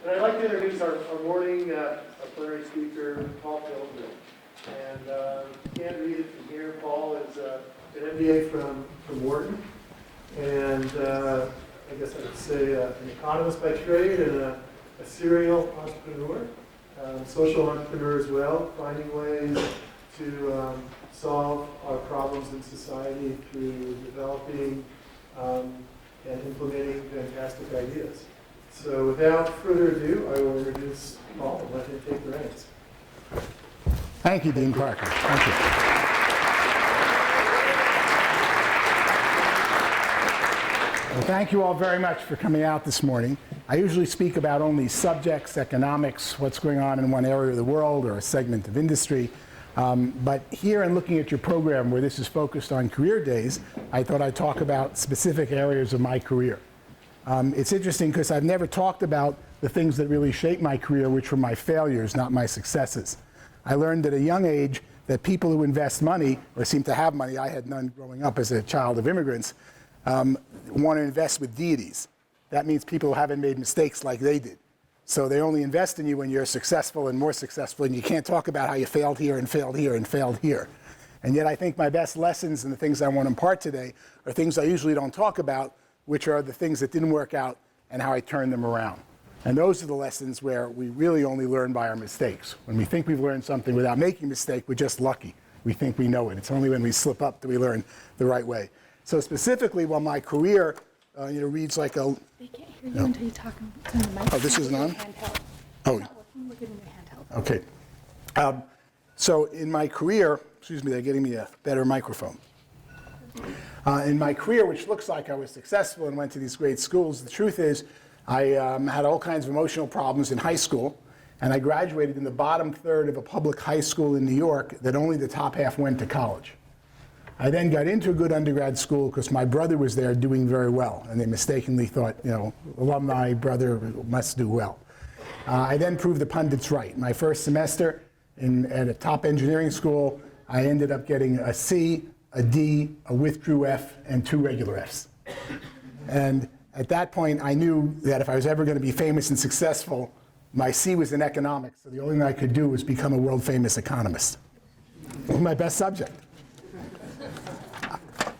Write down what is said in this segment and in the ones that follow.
And I'd like to introduce our morning our plenary speaker, Paul Pilzer. And you can't read it from here. Paul is an MBA from Wharton. And I guess I would say an economist by trade and a serial entrepreneur, social entrepreneur as well, finding ways to solve our problems in society through developing and implementing fantastic ideas. So without further ado, I will introduce Paul and let him take the reins. Thank you, Dean Parker. Thank you. Well, thank you all very much for coming out this morning. I usually speak about only subjects, economics, what's going on in one area of the world or a segment of industry. But here in looking at your program where this is focused on career days, I thought I'd talk about specific areas of my career. It's interesting because I've never talked about the things that really shaped my career, which were my failures, not my successes. I learned at a young age that people who invest money, or seem to have money, I had none growing up as a child of immigrants, want to invest with deities. That means people who haven't made mistakes like they did. So they only invest in you when you're successful and more successful, and you can't talk about how you failed here and failed here and failed here. And yet I think my best lessons and the things I want to impart today are things I usually don't talk about, which are the things that didn't work out and how I turned them around. And those are the lessons where we really only learn by our mistakes. When we think we've learned something without making a mistake, we're just lucky. We think we know it. It's only when we slip up that we learn the right way. So specifically, while my career reads like a... They can't hear you until you talk to the microphone. Oh, this isn't on? Handheld. Oh. It's not working. Look at it in your handheld. Okay. So in my career, excuse me, they're getting me a better microphone. In my career, which looks like I was successful and went to these great schools, the truth is I had all kinds of emotional problems in high school, and I graduated in the bottom third of a public high school in New York that only the top half went to college. I then got into a good undergrad school because my brother was there doing very well, and they mistakenly thought, alumni brother must do well. I then proved the pundits right. My first semester at a top engineering school, I ended up getting a C, a D, a withdrew F, and 2 regular Fs. And at that point, I knew that if I was ever going to be famous and successful, my C was in economics, so the only thing I could do was become a world-famous economist. It was my best subject.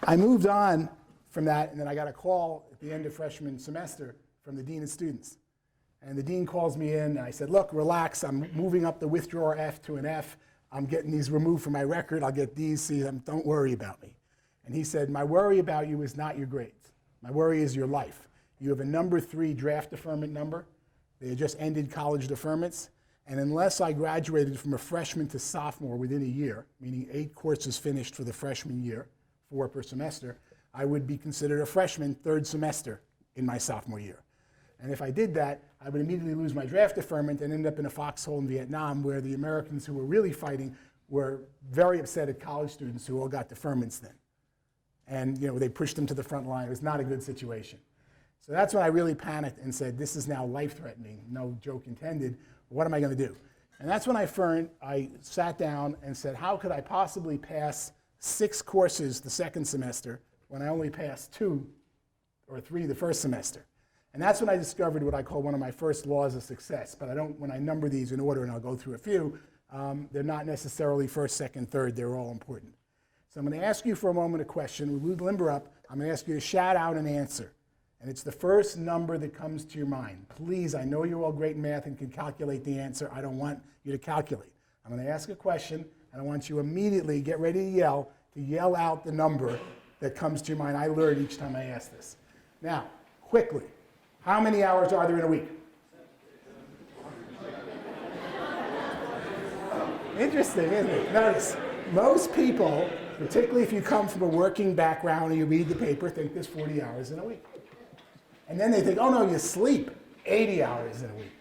I moved on from that, and then I got a call at the end of freshman semester from the dean of students. And the dean calls me in, and I said, look, relax, I'm moving up the withdrawer F to an F. I'm getting these removed from my record. I'll get D's, C's, don't worry about me. And he said, my worry about you is not your grades. My worry is your life. You have a number 3 draft deferment number. They had just ended college deferments. And unless I graduated from a freshman to sophomore within a year, meaning 8 courses finished for the freshman year, 4 per semester, I would be considered a freshman 3rd semester in my sophomore year. And if I did that, I would immediately lose my draft deferment and end up in a foxhole in Vietnam where the Americans who were really fighting were very upset at college students who all got deferments then. And they pushed them to the front line. It was not a good situation. So that's when I really panicked and said, this is now life-threatening, no joke intended. What am I going to do? And that's when I sat down and said, how could I possibly pass 6 courses the second semester when I only passed 2 or 3 the first semester? And that's when I discovered what I call one of my first laws of success. But when I number these in order, and I'll go through a few, they're not necessarily first, second, third. They're all important. So I'm going to ask you for a moment a question. We'll limber up. I'm going to ask you to shout out an answer. And it's the first number that comes to your mind. Please, I know you're all great in math and can calculate the answer. I don't want you to calculate. I'm going to ask a question, and I want you immediately, get ready to yell out the number that comes to your mind. I learn each time I ask this. Now, quickly, how many hours are there in a week? Interesting, isn't it? Notice, most people, particularly if you come from a working background and you read the paper, think there's 40 hours in a week. And then they think, oh no, you sleep 80 hours in a week.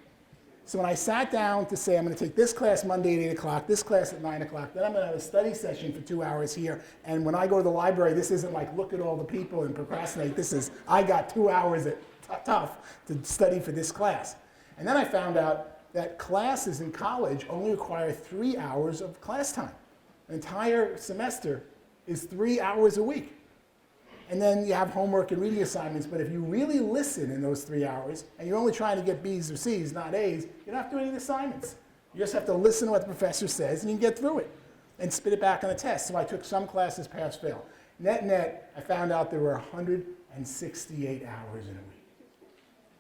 So when I sat down to say, I'm going to take this class Monday at 8 o'clock, this class at 9 o'clock, then I'm going to have a study session for 2 hours here, and when I go to the library, this isn't like look at all the people and procrastinate. This is, I got 2 hours at tough to study for this class. And then I found out that classes in college only require 3 hours of class time. An entire semester is 3 hours a week. And then you have homework and reading assignments, but if you really listen in those 3 hours, and you're only trying to get B's or C's, not A's, you don't have to do any assignments. You just have to listen to what the professor says, and you can get through it and spit it back on a test. So I took some classes pass-fail. Net, I found out there were 168 hours in a week.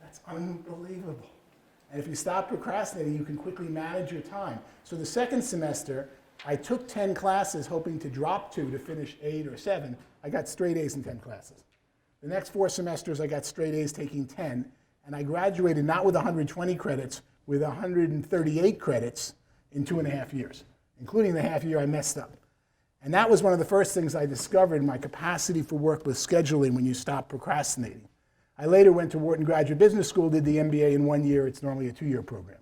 That's unbelievable. And if you stop procrastinating, you can quickly manage your time. So the second semester, I took 10 classes hoping to drop 2 to finish 8 or 7. I got straight A's in 10 classes. The next 4 semesters, I got straight A's taking 10, and I graduated not with 120 credits, with 138 credits in 2.5 years, including the half year I messed up. And that was one of the first things I discovered, my capacity for work with scheduling when you stop procrastinating. I later went to Wharton Graduate Business School, did the MBA in 1 year. It's normally a 2-year program.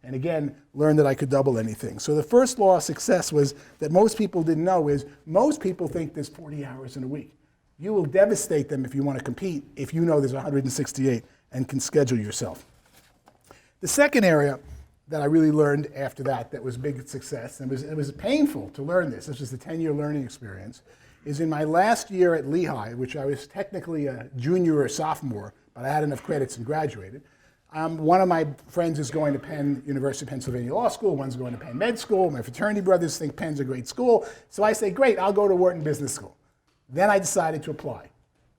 And again, learned that I could double anything. So the first law of success was that most people didn't know is most people think there's 40 hours in a week. You will devastate them if you want to compete if you know there's 168 and can schedule yourself. The second area that I really learned after that was big success, and it was painful to learn this. This was the 10-year learning experience, is in my last year at Lehigh, which I was technically a junior or a sophomore, but I had enough credits and graduated. One of my friends is going to Penn, University of Pennsylvania Law School. One's going to Penn Med School. My fraternity brothers think Penn's a great school. So I say, great, I'll go to Wharton Business School. Then I decided to apply,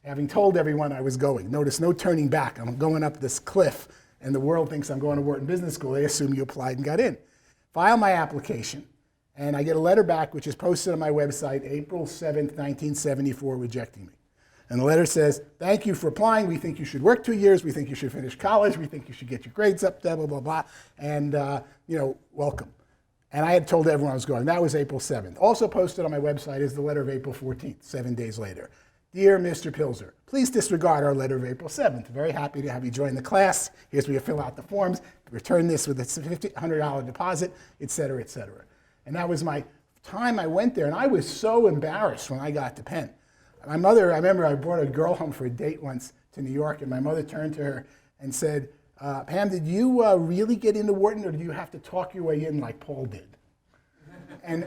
having told everyone I was going. Notice no turning back. I'm going up this cliff, and the world thinks I'm going to Wharton Business School. They assume you applied and got in. File my application, and I get a letter back, which is posted on my website, April 7th, 1974, rejecting me. And the letter says, thank you for applying. We think you should work 2 years. We think you should finish college. We think you should get your grades up, blah, blah, blah, blah. And, welcome. And I had told everyone I was going. That was April 7th. Also posted on my website is the letter of April 14th, 7 days later. Dear Mr. Pilzer, please disregard our letter of April 7th. Very happy to have you join the class. Here's where you fill out the forms. Return this with a $100 deposit, et cetera, et cetera. And that was my time I went there. And I was so embarrassed when I got to Penn. My mother, I remember I brought a girl home for a date once to New York, and my mother turned to her and said, Pam, did you really get into Wharton, or did you have to talk your way in like Paul did? And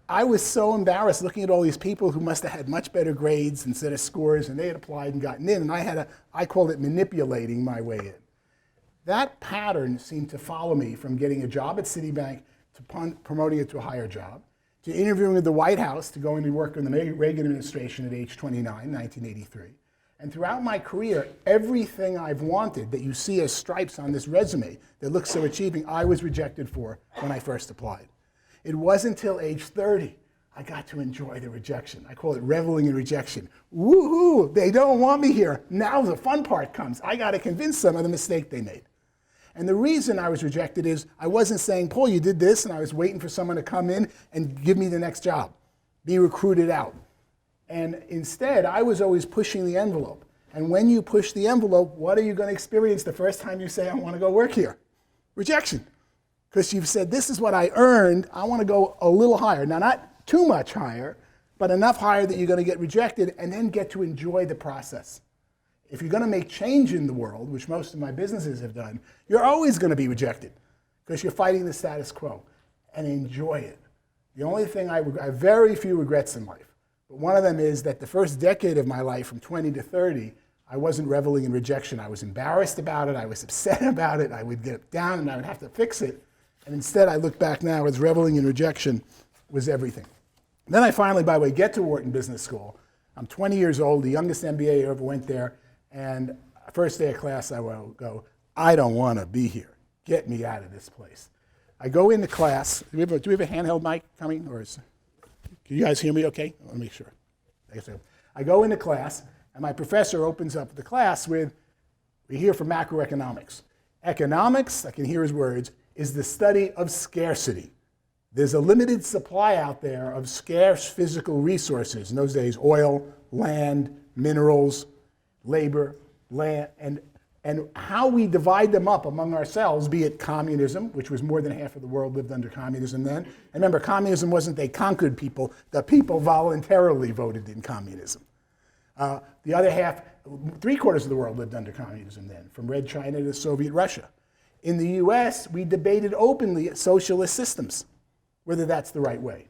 I was so embarrassed looking at all these people who must have had much better grades instead of scores, and they had applied and gotten in, and I called it manipulating my way in. That pattern seemed to follow me from getting a job at Citibank to promoting it to a higher job, to interviewing at the White House, to going to work in the Reagan administration at age 29, 1983. And throughout my career, everything I've wanted that you see as stripes on this resume that looks so achieving, I was rejected for when I first applied. It wasn't until age 30 I got to enjoy the rejection. I call it reveling in rejection. Woohoo, they don't want me here. Now the fun part comes. I got to convince them of the mistake they made. And the reason I was rejected is I wasn't saying, Paul, you did this, and I was waiting for someone to come in and give me the next job, be recruited out. And instead, I was always pushing the envelope. And when you push the envelope, what are you going to experience the first time you say, I want to go work here? Rejection. Because you've said, this is what I earned, I want to go a little higher. Now, not too much higher, but enough higher that you're going to get rejected and then get to enjoy the process. If you're going to make change in the world, which most of my businesses have done, you're always going to be rejected because you're fighting the status quo. And enjoy it. The only thing I have very few regrets in life, but one of them is that the first decade of my life, from 20 to 30, I wasn't reveling in rejection. I was embarrassed about it. I was upset about it. I would get down and I would have to fix it. And instead, I look back now as reveling in rejection was everything. Then I finally, by the way, get to Wharton Business School. I'm 20 years old, the youngest MBA who ever went there. And first day of class, I will go, I don't want to be here. Get me out of this place. I go into class. Do we have a handheld mic coming? Can you guys hear me okay? I want to make sure. I go into class, and my professor opens up the class with, we hear from macroeconomics. Economics, I can hear his words, is the study of scarcity. There's a limited supply out there of scarce physical resources. In those days, oil, land, minerals, labor, land, and how we divide them up among ourselves, be it communism, which was more than half of the world lived under communism then. And remember, communism wasn't they conquered people. The people voluntarily voted in communism. The other half, 3/4 of the world lived under communism then, from Red China to Soviet Russia. In the US, we debated openly socialist systems, whether that's the right way.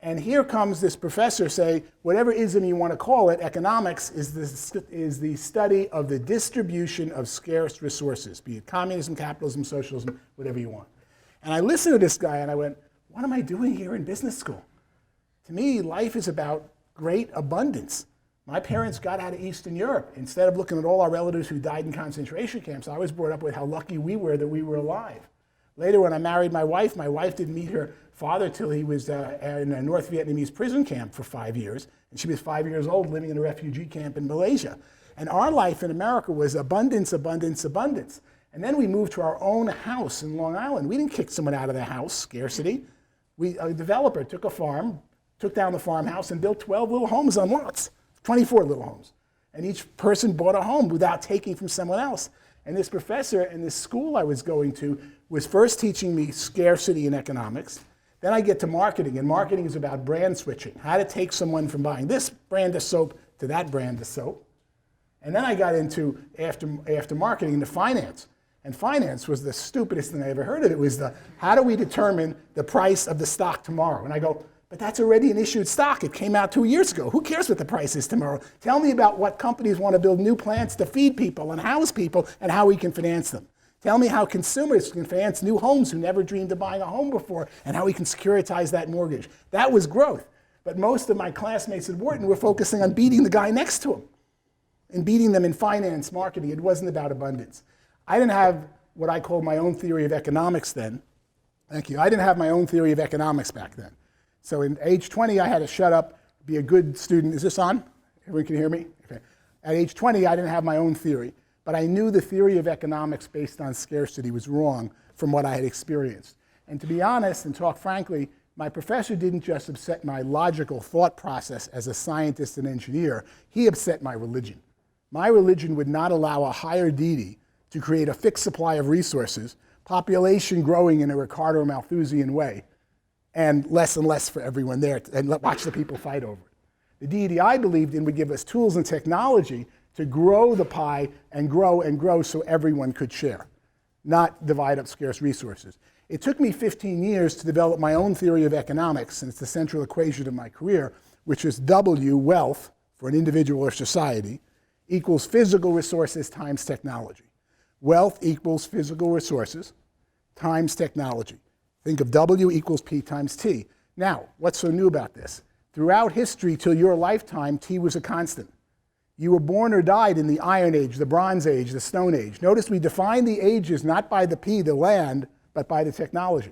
And here comes this professor say, whatever ism you want to call it, economics is the study of the distribution of scarce resources, be it communism, capitalism, socialism, whatever you want. And I listened to this guy and I went, what am I doing here in business school? To me, life is about great abundance. My parents got out of Eastern Europe. Instead of looking at all our relatives who died in concentration camps, I was brought up with how lucky we were that we were alive. Later, when I married my wife didn't meet her father till he was in a North Vietnamese prison camp for 5 years. And she was 5 years old living in a refugee camp in Malaysia. And our life in America was abundance, abundance, abundance. And then we moved to our own house in Long Island. We didn't kick someone out of their house, scarcity. A developer took a farm, took down the farmhouse, and built 12 little homes on lots, 24 little homes. And each person bought a home without taking from someone else. And this professor in this school I was going to was first teaching me scarcity in economics. Then I get to marketing, and marketing is about brand switching, how to take someone from buying this brand of soap to that brand of soap. And then I got into, after marketing, into finance. And finance was the stupidest thing I ever heard of. It was how do we determine the price of the stock tomorrow? And I go, but that's already an issued stock. It came out 2 years ago. Who cares what the price is tomorrow? Tell me about what companies want to build new plants to feed people and house people and how we can finance them. Tell me how consumers can finance new homes who never dreamed of buying a home before and how we can securitize that mortgage. That was growth. But most of my classmates at Wharton were focusing on beating the guy next to them and beating them in finance, marketing. It wasn't about abundance. I didn't have what I called my own theory of economics then. Thank you. I didn't have my own theory of economics back then. So in age 20, I had to shut up, be a good student. Is this on? Everyone can hear me? Okay. At age 20, I didn't have my own theory. But I knew the theory of economics based on scarcity was wrong from what I had experienced. And to be honest and talk frankly, my professor didn't just upset my logical thought process as a scientist and engineer, he upset my religion. My religion would not allow a higher deity to create a fixed supply of resources, population growing in a Ricardo Malthusian way, and less for everyone there, and watch the people fight over it. The deity I believed in would give us tools and technology to grow the pie and grow so everyone could share, not divide up scarce resources. It took me 15 years to develop my own theory of economics, and it's the central equation of my career, which is W, wealth, for an individual or society, equals physical resources times technology. Wealth equals physical resources times technology. Think of W equals P times T. Now, what's so new about this? Throughout history, till your lifetime, T was a constant. You were born or died in the Iron Age, the Bronze Age, the Stone Age. Notice we define the ages not by the P, the land, but by the technology.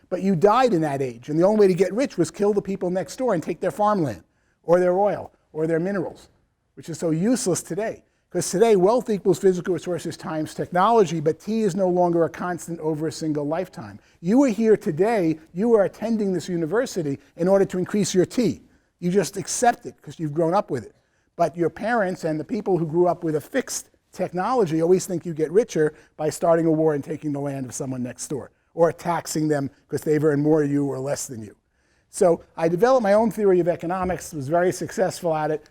But you died in that age, and the only way to get rich was kill the people next door and take their farmland, or their oil, or their minerals, which is so useless today. Because today, wealth equals physical resources times technology, but T is no longer a constant over a single lifetime. You are here today, you are attending this university in order to increase your T. You just accept it because you've grown up with it. But your parents and the people who grew up with a fixed technology always think you get richer by starting a war and taking the land of someone next door, or taxing them because they've earned more than you or less than you. So I developed my own theory of economics, was very successful at it,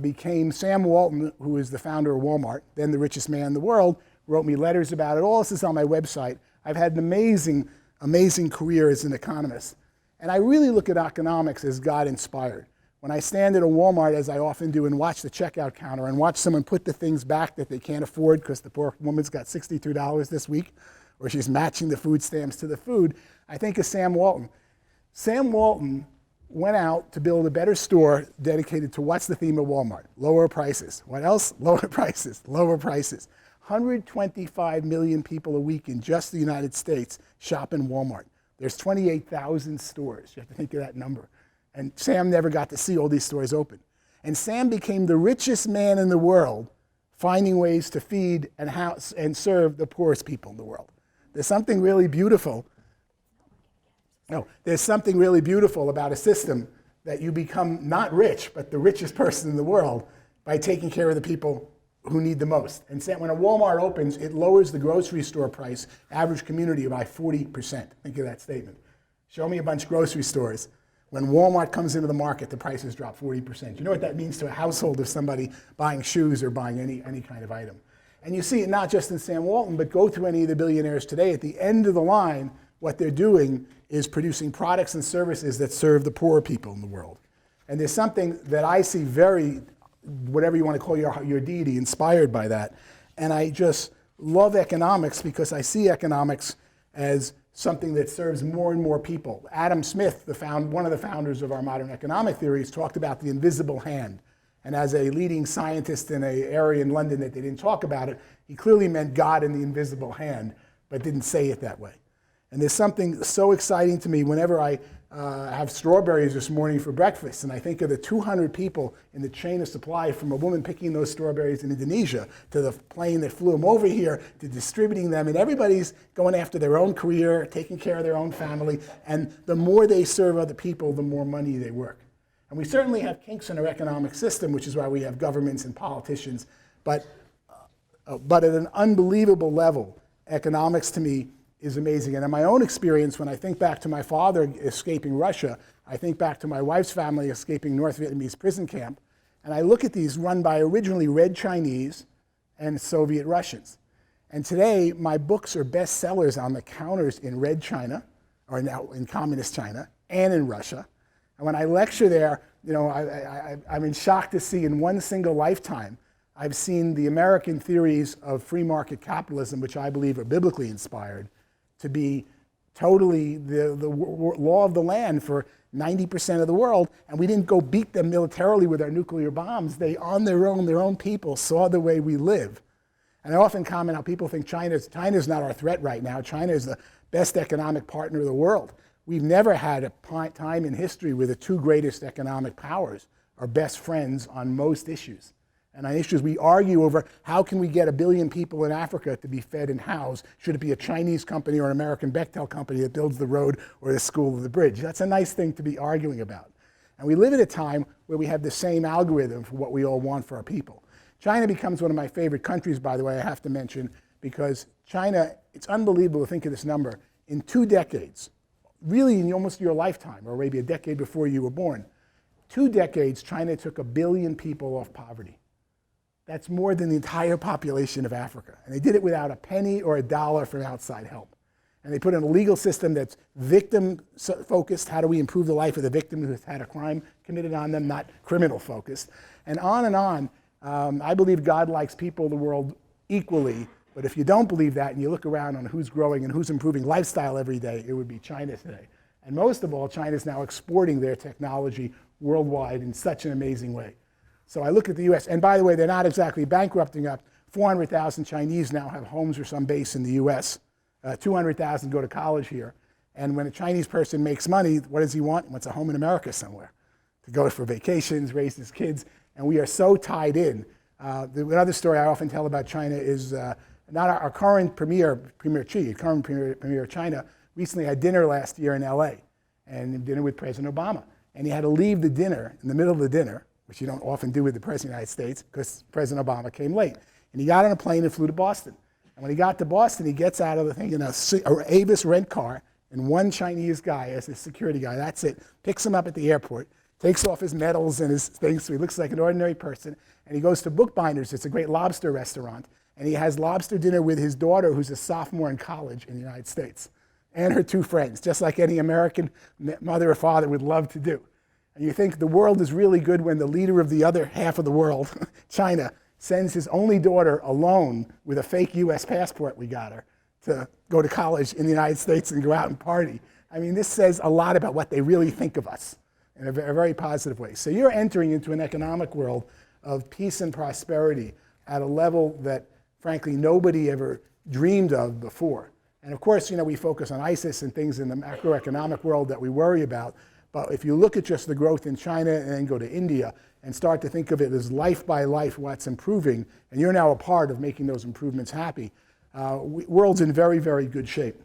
became Sam Walton, who is the founder of Walmart, then the richest man in the world, wrote me letters about it. All this is on my website. I've had an amazing, amazing career as an economist. And I really look at economics as God-inspired. When I stand at a Walmart, as I often do, and watch the checkout counter and watch someone put the things back that they can't afford because the poor woman's got $62 this week, or she's matching the food stamps to the food, I think of Sam Walton. Sam Walton went out to build a better store dedicated to what's the theme of Walmart? Lower prices. What else? Lower prices, lower prices. 125 million people a week in just the United States shop in Walmart. There's 28,000 stores. You have to think of that number. And Sam never got to see all these stores open. And Sam became the richest man in the world, finding ways to feed and house and serve the poorest people in the world. There's something really beautiful. There's something really beautiful about a system that you become not rich, but the richest person in the world by taking care of the people who need the most. And when a Walmart opens, it lowers the grocery store price, average community, by 40%. Think of that statement. Show me a bunch of grocery stores. When Walmart comes into the market, the prices drop 40%. You know what that means to a household of somebody buying shoes or buying any kind of item. And you see it not just in Sam Walton, but go through any of the billionaires today. At the end of the line, what they're doing is producing products and services that serve the poorer people in the world. And there's something that I see very, whatever you want to call your deity, inspired by that. And I just love economics because I see economics as something that serves more and more people. Adam Smith, one of the founders of our modern economic theories, talked about the invisible hand. And as a leading scientist in an area in London that they didn't talk about it, he clearly meant God in the invisible hand, but didn't say it that way. And there's something so exciting to me whenever I have strawberries this morning for breakfast, and I think of the 200 people in the chain of supply, from a woman picking those strawberries in Indonesia to the plane that flew them over here to distributing them, and everybody's going after their own career, taking care of their own family, and the more they serve other people, the more money they work. And we certainly have kinks in our economic system, which is why we have governments and politicians, but at an unbelievable level, economics to me is amazing. And in my own experience, when I think back to my father escaping Russia, I think back to my wife's family escaping North Vietnamese prison camp, and I look at these run by originally Red Chinese and Soviet Russians. And today, my books are bestsellers on the counters in Red China, or now in Communist China, and in Russia. And when I lecture there, I'm in shock to see in one single lifetime, I've seen the American theories of free market capitalism, which I believe are biblically inspired, to be totally the law of the land for 90% of the world, and we didn't go beat them militarily with our nuclear bombs. They, on their own people, saw the way we live. And I often comment how people think China's not our threat right now. China is the best economic partner of the world. We've never had a time in history where the two greatest economic powers are best friends on most issues. And on issues we argue over, how can we get 1 billion people in Africa to be fed and housed? Should it be a Chinese company or an American Bechtel company that builds the road or the school or the bridge? That's a nice thing to be arguing about. And we live at a time where we have the same algorithm for what we all want for our people. China becomes one of my favorite countries, by the way, I have to mention, because China, it's unbelievable to think of this number. In 2 decades, really in almost your lifetime, or maybe a decade before you were born, 2 decades, China took 1 billion people off poverty. That's more than the entire population of Africa. And they did it without a penny or a dollar from outside help. And they put in a legal system that's victim-focused. How do we improve the life of the victim who's had a crime committed on them, not criminal-focused? And on and on. I believe God likes people of the world equally. But if you don't believe that and you look around on who's growing and who's improving lifestyle every day, it would be China today. And most of all, China's now exporting their technology worldwide in such an amazing way. So I look at the US, and by the way, they're not exactly bankrupting us. 400,000 Chinese now have homes or some base in the US. 200,000 go to college here. And when a Chinese person makes money, what does he want? He wants a home in America somewhere to go for vacations, raise his kids. And we are so tied in. Another story I often tell about China is not our current Premier Xi, current Premier of China, recently had dinner last year in LA, and dinner with President Obama. And he had to leave the dinner in the middle of the dinner, which you don't often do with the President of the United States, because President Obama came late. And he got on a plane and flew to Boston. And when he got to Boston, he gets out of the thing in a Avis rent car, and one Chinese guy as his security guy, that's it, picks him up at the airport, takes off his medals and his things so he looks like an ordinary person, and he goes to Bookbinders. It's a great lobster restaurant, and he has lobster dinner with his daughter, who's a sophomore in college in the United States, and her 2 friends, just like any American mother or father would love to do. And you think the world is really good when the leader of the other half of the world, China, sends his only daughter alone with a fake US passport we got her to go to college in the United States and go out and party. I mean, this says a lot about what they really think of us in a very positive way. So you're entering into an economic world of peace and prosperity at a level that, frankly, nobody ever dreamed of before. And of course, we focus on ISIS and things in the macroeconomic world that we worry about. But if you look at just the growth in China and then go to India and start to think of it as life by life, what's improving, and you're now a part of making those improvements happy, world's in very, very good shape.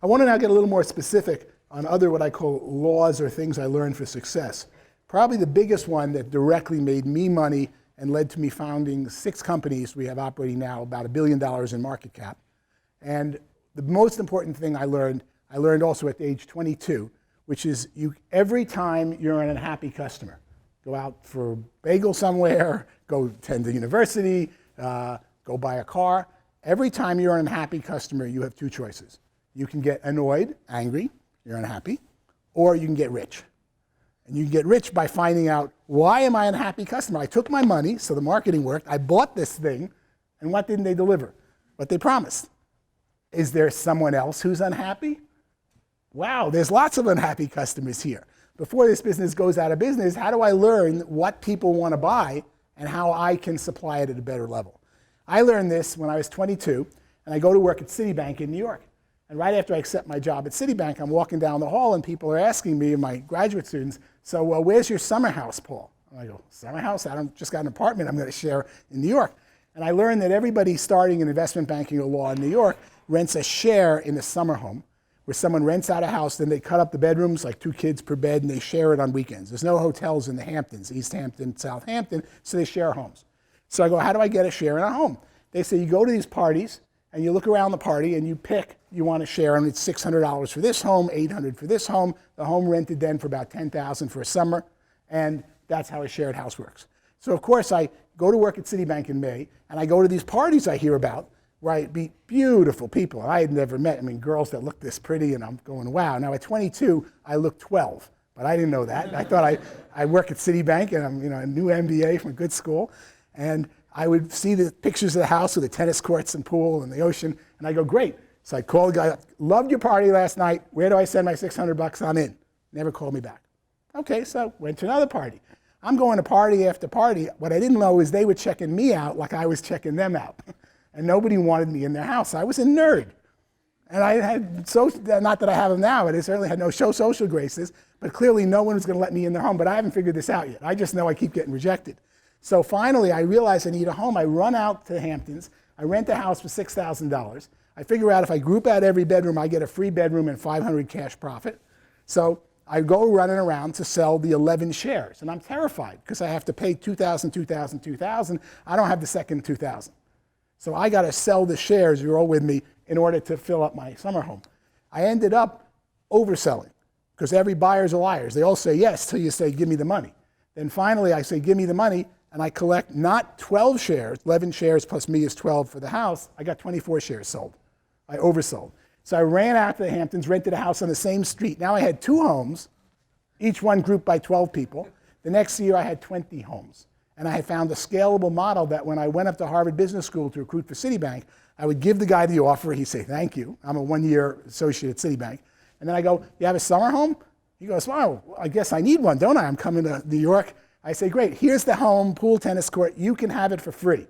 I want to now get a little more specific on other what I call laws or things I learned for success. Probably the biggest one that directly made me money and led to me founding 6 companies we have operating now, about $1 billion in market cap. And the most important thing I learned also at age 22, which is every time you're an unhappy customer, go out for a bagel somewhere, go attend the university, go buy a car. Every time you're an unhappy customer, you have 2 choices. You can get annoyed, angry, you're unhappy, or you can get rich. And you can get rich by finding out, why am I an unhappy customer? I took my money, so the marketing worked. I bought this thing, and what didn't they deliver? What they promised. Is there someone else who's unhappy? Wow, there's lots of unhappy customers here. Before this business goes out of business, how do I learn what people want to buy and how I can supply it at a better level? I learned this when I was 22, and I go to work at Citibank in New York. And right after I accept my job at Citibank, I'm walking down the hall, and people are asking me, my graduate students, so where's your summer house, Paul? And I go, summer house? I don't just got an apartment I'm going to share in New York. And I learned that everybody starting in investment banking or law in New York rents a share in a summer home, where someone rents out a house, then they cut up the bedrooms, like 2 kids per bed, and they share it on weekends. There's no hotels in the Hamptons, East Hampton, Southampton, so they share homes. So I go, how do I get a share in a home? They say you go to these parties, and you look around the party, and you pick, you want to share, and it's $600 for this home, $800 for this home. The home rented then for about $10,000 for a summer, and that's how a shared house works. So of course, I go to work at Citibank in May, and I go to these parties I hear about, where I meet beautiful people I had never met. I mean, girls that look this pretty, and I'm going, wow. Now at 22, I look 12, but I didn't know that. I thought I work at Citibank, and I'm a new MBA from a good school, and I would see the pictures of the house with the tennis courts and pool and the ocean, and I go, great. So I call the guy up, loved your party last night. Where do I send my $600? I'm in. Never called me back. Okay, so went to another party. I'm going to party after party. What I didn't know is they were checking me out like I was checking them out. And nobody wanted me in their house. I was a nerd. And I had, not that I have them now, but I certainly had no social graces, but clearly no one was going to let me in their home. But I haven't figured this out yet. I just know I keep getting rejected. So finally, I realize I need a home. I run out to the Hamptons. I rent a house for $6,000. I figure out if I group out every bedroom, I get a free bedroom and $500 cash profit. So I go running around to sell the 11 shares. And I'm terrified because I have to pay $2,000, $2,000, $2,000. I don't have the second $2,000. So I got to sell the shares, you're all with me, in order to fill up my summer home. I ended up overselling because every buyer's a liar. They all say yes till you say, give me the money. Then finally I say, give me the money, and I collect not 12 shares, 11 shares plus me is 12 for the house. I got 24 shares sold. I oversold. So I ran out to the Hamptons, rented a house on the same street. Now I had 2 homes, each one grouped by 12 people. The next year I had 20 homes. And I had found a scalable model that when I went up to Harvard Business School to recruit for Citibank, I would give the guy the offer. He'd say, thank you. I'm a 1-year associate at Citibank. And then I go, you have a summer home? He goes, well, I guess I need one, don't I? I'm coming to New York. I say, great, here's the home, pool, tennis court. You can have it for free.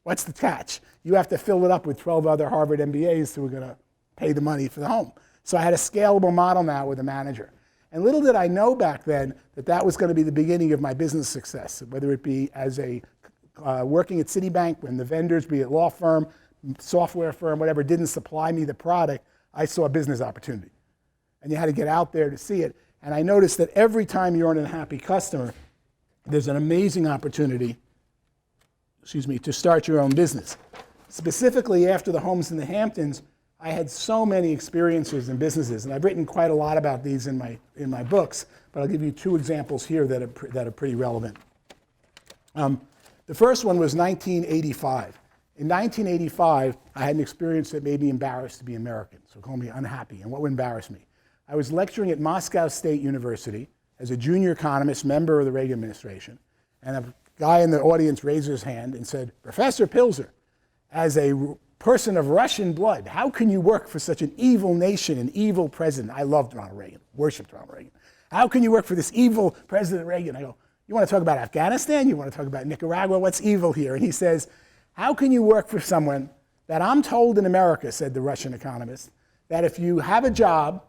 What's the catch? You have to fill it up with 12 other Harvard MBAs who are going to pay the money for the home. So I had a scalable model now with a manager. And little did I know back then that that was going to be the beginning of my business success, whether it be as a working at Citibank when the vendors, be it law firm, software firm, whatever, didn't supply me the product, I saw a business opportunity. And you had to get out there to see it. And I noticed that every time you're an unhappy customer, there's an amazing opportunity, to start your own business. Specifically after the homes in the Hamptons, I had so many experiences in businesses, and I've written quite a lot about these in my books, but I'll give you 2 examples here that are pretty relevant. The first one was 1985. In 1985, I had an experience that made me embarrassed to be American, so call me unhappy. And what would embarrass me? I was lecturing at Moscow State University as a junior economist, member of the Reagan administration, and a guy in the audience raised his hand and said, Professor Pilzer, as a person of Russian blood, how can you work for such an evil nation, an evil president? I loved Ronald Reagan, worshipped Ronald Reagan. How can you work for this evil President Reagan? I go, you want to talk about Afghanistan? You want to talk about Nicaragua? What's evil here? And he says, how can you work for someone that I'm told in America, said the Russian economist, that if you have a job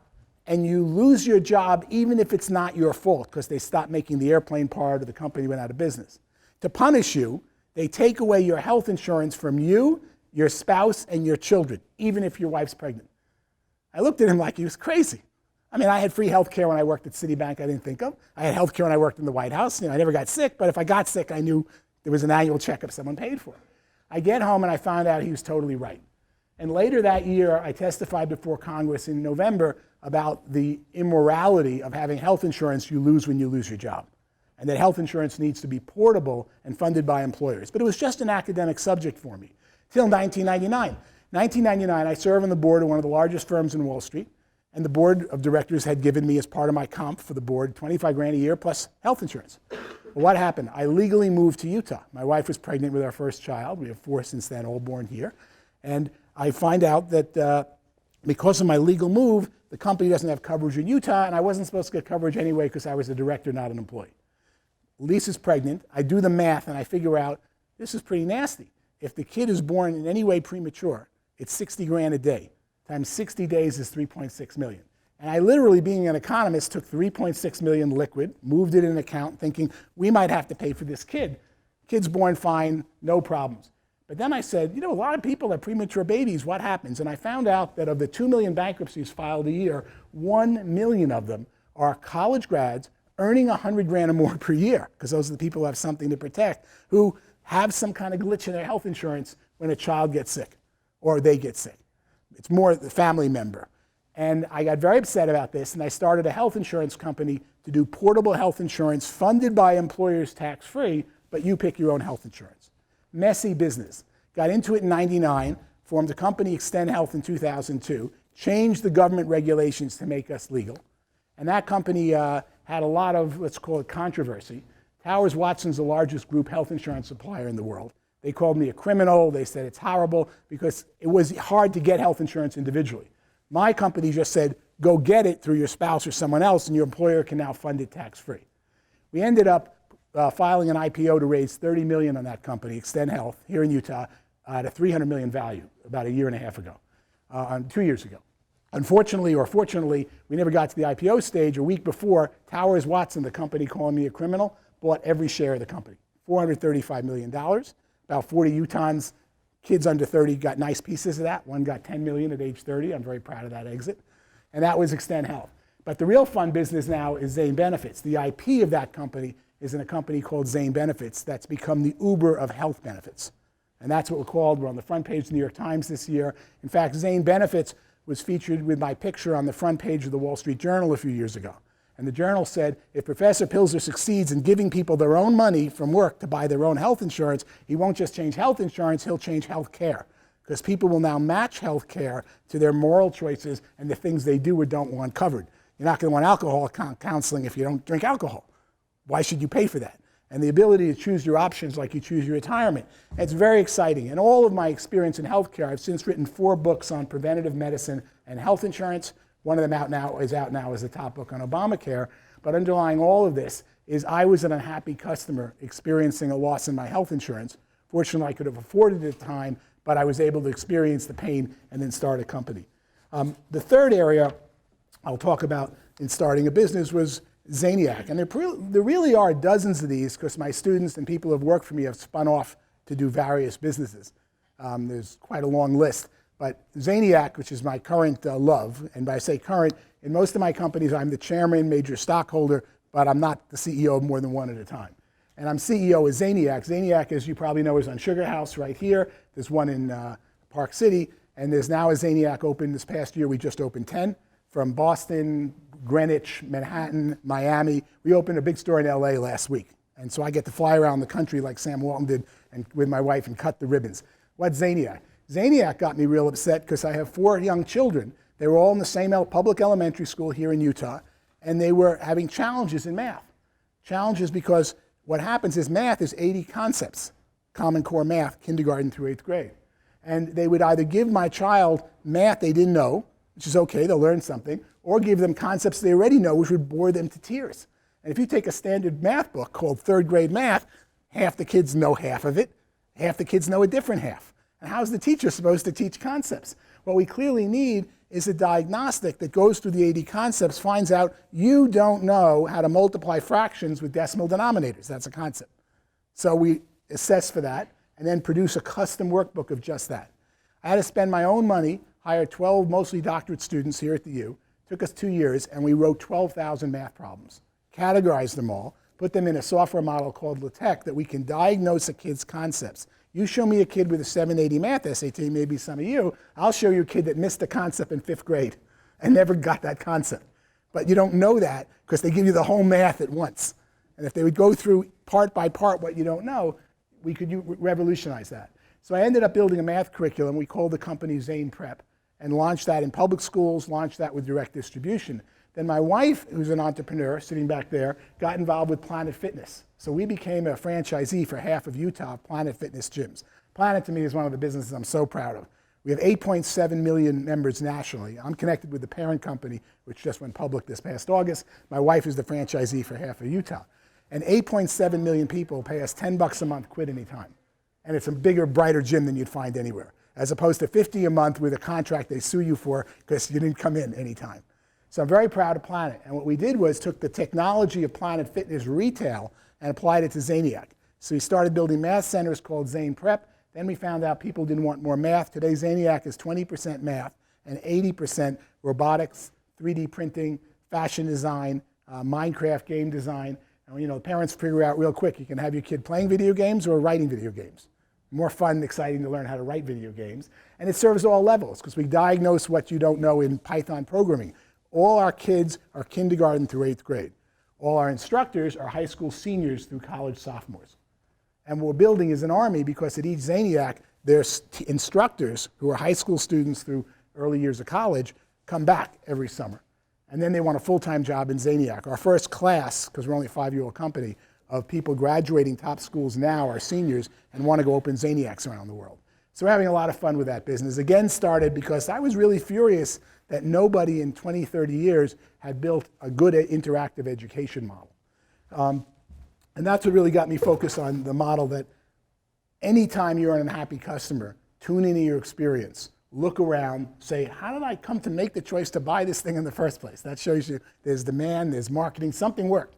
and you lose your job, even if it's not your fault, because they stopped making the airplane part or the company went out of business, to punish you, they take away your health insurance from you, your spouse, and your children, even if your wife's pregnant. I looked at him like he was crazy. I mean, I had free health care when I worked at Citibank I didn't think of. I had health care when I worked in the White House. I never got sick, but if I got sick, I knew there was an annual checkup someone paid for. I get home and I found out he was totally right. And later that year, I testified before Congress in November about the immorality of having health insurance you lose when you lose your job, and that health insurance needs to be portable and funded by employers. But it was just an academic subject for me, till 1999. 1999, I serve on the board of one of the largest firms in Wall Street, and the board of directors had given me, as part of my comp for the board, 25 grand a year plus health insurance. Well, what happened? I legally moved to Utah. My wife was pregnant with our first child. We have 4 since then, all born here. And I find out that because of my legal move, the company doesn't have coverage in Utah, and I wasn't supposed to get coverage anyway because I was a director, not an employee. Lisa's pregnant. I do the math, and I figure out this is pretty nasty. If the kid is born in any way premature, it's 60 grand a day. Times 60 days is 3.6 million. And I literally, being an economist, took 3.6 million liquid, moved it in an account, thinking we might have to pay for this kid. Kid's born fine, no problems. But then I said, a lot of people have premature babies. What happens? And I found out that of the 2 million bankruptcies filed a year, 1 million of them are college grads earning 100 grand or more per year, because those are the people who have something to protect, who have some kind of glitch in their health insurance when a child gets sick or they get sick. It's more the family member. And I got very upset about this, and I started a health insurance company to do portable health insurance funded by employers tax-free, but you pick your own health insurance. Messy business. Got into it in 99, formed a company, Extend Health, in 2002, changed the government regulations to make us legal. And that company had a lot of, let's call it, controversy. Towers Watson's the largest group health insurance supplier in the world. They called me a criminal. They said it's horrible because it was hard to get health insurance individually. My company just said, go get it through your spouse or someone else, and your employer can now fund it tax-free. We ended up filing an IPO to raise $30 million on that company, Extend Health, here in Utah, at a $300 million value about a year and a half ago, 2 years ago. Unfortunately, or fortunately, we never got to the IPO stage. A week before, Towers Watson, the company calling me a criminal, bought every share of the company, $435 million. About 40 Utahns, kids under 30, got nice pieces of that. One got $10 million at age 30. I'm very proud of that exit. And that was Extend Health. But the real fun business now is Zane Benefits. The IP of that company is in a company called Zane Benefits that's become the Uber of health benefits. And that's what we're called. We're on the front page of the New York Times this year. In fact, Zane Benefits was featured with my picture on the front page of the Wall Street Journal a few years ago. And the journal said, if Professor Pilzer succeeds in giving people their own money from work to buy their own health insurance, he won't just change health insurance, he'll change health care. Because people will now match health care to their moral choices and the things they do or don't want covered. You're not going to want alcohol counseling if you don't drink alcohol. Why should you pay for that? And the ability to choose your options like you choose your retirement. It's very exciting. And all of my experience in healthcare, I've since written 4 books on preventative medicine and health insurance. One of them is out now as the top book on Obamacare. But underlying all of this is I was an unhappy customer experiencing a loss in my health insurance. Fortunately, I could have afforded it at the time, but I was able to experience the pain and then start a company. The third area I'll talk about in starting a business was Zaniac. And there really are dozens of these because my students and people who have worked for me have spun off to do various businesses. There's quite a long list. But Zaniac, which is my current love, and by I say current, in most of my companies I'm the chairman, major stockholder, but I'm not the CEO of more than one at a time. And I'm CEO of Zaniac. Zaniac, as you probably know, is on Sugar House right here. There's one in Park City, and there's now a Zaniac open. This past year we just opened 10 from Boston, Greenwich, Manhattan, Miami. We opened a big store in LA last week. And so I get to fly around the country like Sam Walton did and with my wife and cut the ribbons. What's Zaniac? Zaniac got me real upset because I have 4 young children. They were all in the same public elementary school here in Utah, and they were having challenges in math. Challenges because what happens is math is 80 concepts, Common Core math, kindergarten through 8th grade. And they would either give my child math they didn't know, which is okay, they'll learn something, or give them concepts they already know, which would bore them to tears. And if you take a standard math book called 3rd grade math, half the kids know half of it, half the kids know a different half. And how's the teacher supposed to teach concepts? What we clearly need is a diagnostic that goes through the 80 concepts, finds out you don't know how to multiply fractions with decimal denominators. That's a concept. So we assess for that and then produce a custom workbook of just that. I had to spend my own money, hire 12 mostly doctorate students here at the U. Took us 2 years, and we wrote 12,000 math problems, categorized them all, put them in a software model called LaTeX that we can diagnose a kid's concepts. You show me a kid with a 780 math SAT, maybe some of you, I'll show you a kid that missed the concept in 5th grade and never got that concept. But you don't know that because they give you the whole math at once. And if they would go through part by part what you don't know, we could revolutionize that. So I ended up building a math curriculum. We called the company Zane Prep and launched that in public schools, launched that with direct distribution. Then my wife, who's an entrepreneur sitting back there, got involved with Planet Fitness. So we became a franchisee for half of Utah of Planet Fitness gyms. Planet to me is one of the businesses I'm so proud of. We have 8.7 million members nationally. I'm connected with the parent company, which just went public this past August. My wife is the franchisee for half of Utah. And 8.7 million people pay us $10 a month, quit anytime. And it's a bigger, brighter gym than you'd find anywhere, as opposed to $50 a month with a contract they sue you for because you didn't come in anytime. So I'm very proud of Planet. And what we did was took the technology of Planet Fitness retail and applied it to Zaniac. So we started building math centers called Zane Prep. Then we found out people didn't want more math. Today, Zaniac is 20% math and 80% robotics, 3D printing, fashion design, Minecraft game design. And, you know, parents figure out real quick, you can have your kid playing video games or writing video games. More fun and exciting to learn how to write video games. And it serves all levels because we diagnose what you don't know in Python programming. All our kids are kindergarten through 8th grade. All our instructors are high school seniors through college sophomores. And what we're building is an army because at each Zaniac, there's instructors who are high school students through early years of college come back every summer. And then they want a full-time job in Zaniac. Our first class, because we're only a 5-year-old company, of people graduating top schools now are seniors and want to go open Zaniacs around the world. So we're having a lot of fun with that business. Again, started because I was really furious that nobody in 20, 30 years had built a good interactive education model. And that's what really got me focused on the model that anytime you're an unhappy customer, tune into your experience, look around, say, how did I come to make the choice to buy this thing in the first place? That shows you there's demand, there's marketing, something worked.